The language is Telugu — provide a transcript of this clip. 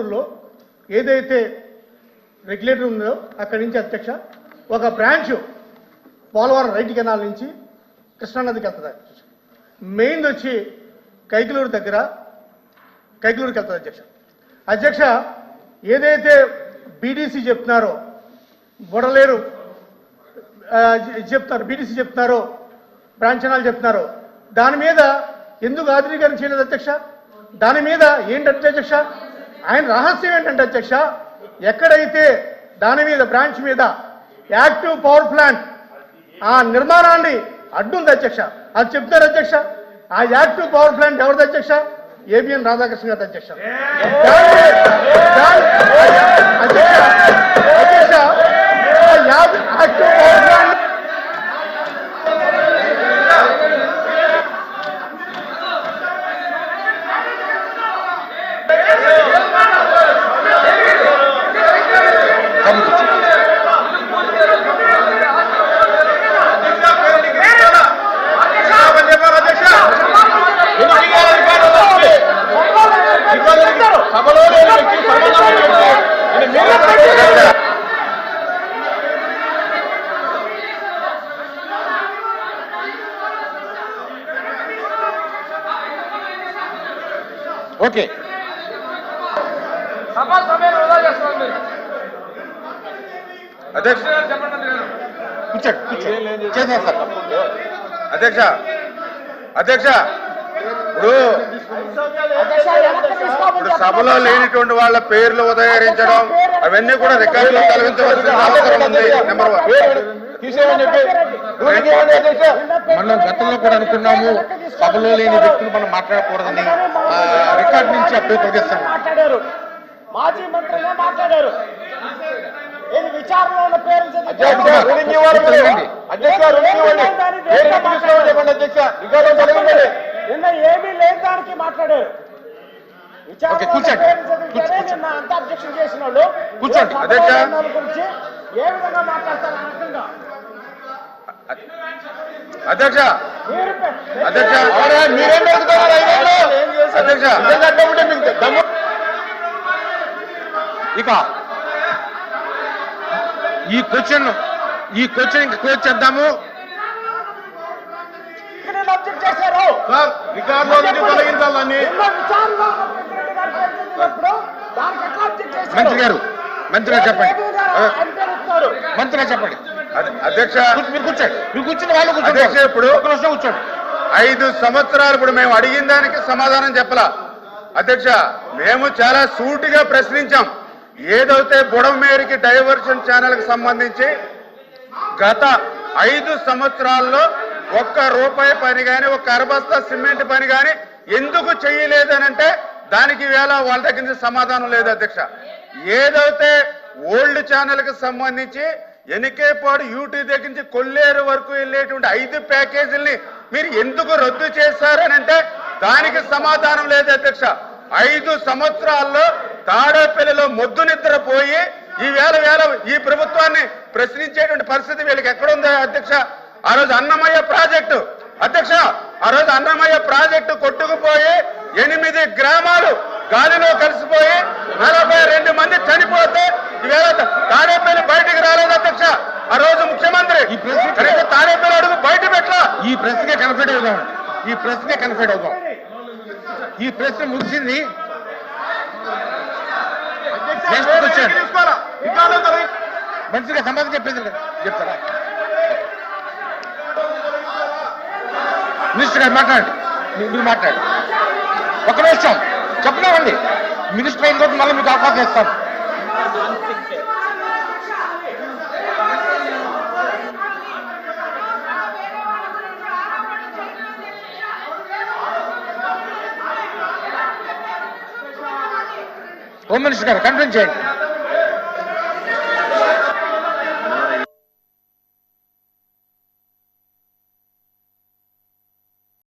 పొంగనూరులో ఏదైతే రెగ్యులేటర్ ఉందో అక్కడి నుంచి అధ్యక్ష ఒక బ్రాంచ్ పోలవరం రైట్ కెనాల్ నుంచి కృష్ణానదికి వెళ్తుంది. మెయిన్ వచ్చి కైకలూరు దగ్గర కైకలూరుకి వెళ్తుంది. అధ్యక్ష ఏదైతే బీడీసీ చెప్తున్నారో బొడలేరు చెప్తున్నారు, బీడీసీ చెప్తున్నారో ప్రాంచనాలు చెప్తున్నారో దాని మీద ఎందుకు ఆధునీకరణ చేయలేదు అధ్యక్ష? దాని మీద ఏంటంటే అధ్యక్ష ఆయన రహస్యం ఏంటంటే అధ్యక్ష ఎక్కడైతే దాని మీద బ్రాంచ్ మీద యాక్టివ్ పవర్ ప్లాంట్ ఆ నిర్మాణాన్ని అడ్డుంది అధ్యక్ష, అది చెప్తారు అధ్యక్ష. ఆ యాక్టివ్ పవర్ ప్లాంట్ ఎవరిది అధ్యక్ష? ఏబిఎన్ రాధాకృష్ణ గారి అధ్యక్ష. యాక్టివ్ పవర్ ప్లాంట్ ఓకే అధ్యక్ష అధ్యక్ష అధ్యక్ష ఇప్పుడు సభలో లేనిటువంటి వాళ్ళ పేర్లు ఉదహరించడం అవన్నీ కూడా రికార్డులో తొలగించవలసిన అవసరం ఉంది. నెంబర్ 1 మనం గతంలో కూడా అనుకున్నాము సభలో లేని వ్యక్తులు మనం మాట్లాడకూడదని రికార్డు నుంచి అప్పుడే తొలగిస్తాము. మాజీ మంత్రిగా మాట్లాడారు. విచారణలో ఉన్న పేరు నిన్న ఏమీ లేని దానికి మాట్లాడారు. నిన్న అంత అబ్జెక్షన్ చేసిన వాళ్ళు కూర్చోండి గురించి ఏ విధంగా మాట్లాడతారు అనకుండా అధ్యక్ష అధ్యక్ష అధ్యక్ష ఇక ఈ క్వశ్చన్ ఇంకా క్లోజ్ చేద్దాము. అబ్జెక్ట్ చేశారు మంత్రి గారు చెప్పండి. మంత్రి గారు చెప్పండి. అధ్యక్ష మీరు కూర్చోండి. మీరు కూర్చుని వాళ్ళు అధ్యక్ష ఇప్పుడు కూర్చోండి. 5 సంవత్సరాలు ఇప్పుడు మేము అడిగిన దానికి సమాధానం చెప్పలా అధ్యక్ష. మేము చాలా సూటిగా ప్రశ్నించాం. ఏదైతే బుడమేరికి డైవర్షన్ ఛానల్ కి సంబంధించి గత 5 సంవత్సరాల్లో ₹1 పని కానీ ఒక అరబస్తా సిమెంట్ పని కానీ ఎందుకు చేయలేదనంటే దానికి వేళ వాళ్ళ దగ్గర నుంచి సమాధానం లేదు అధ్యక్ష. ఏదైతే ఓల్డ్ ఛానల్ కి సంబంధించి ఎనికేపాడు యూటీ దగ్గర నుంచి కొల్లేరు వరకు వెళ్ళేటువంటి 5 ప్యాకేజీల్ని మీరు ఎందుకు రద్దు చేశారనంటే దానికి సమాధానం లేదు అధ్యక్ష. 5 సంవత్సరాల్లో తాడేపల్లిలో మొద్దు నిద్రపోయి వేళ ఈ ప్రభుత్వాన్ని ప్రశ్నించేటువంటి పరిస్థితి వీళ్ళకి ఎక్కడుందో అధ్యక్ష. ఆ రోజు అన్నమయ్య ప్రాజెక్టు అధ్యక్ష, ఆ రోజు అన్నమయ్య ప్రాజెక్టు కొట్టుకుపోయి 8 గ్రామాలు గాలిలో కలిసిపోయి 42 మంది చనిపోతే ఈవేళ తాడేపల్లి బయటికి రాలేదు అధ్యక్ష. ఆ రోజు ముఖ్యమంత్రి తాడేపల్లి అడుగు బయట పెట్టలా. ఈ ప్రశ్నకే కన్ఫైడ్ అవుదాం. ఈ ప్రశ్న ముగిసింది. మంచిగా సమాధానం చెప్తారా మినిస్టర్ గారు? మాట్లాడండి. మీరు మాట్లాడండి. ఒక నిమిషం చెప్పలేమండి. మినిస్టర్ అయిన తర్వాత మళ్ళీ మీకు అవకాశం ఇస్తాను. హోమ్ మినిస్టర్ గారు కంటిన్యూ చేయండి.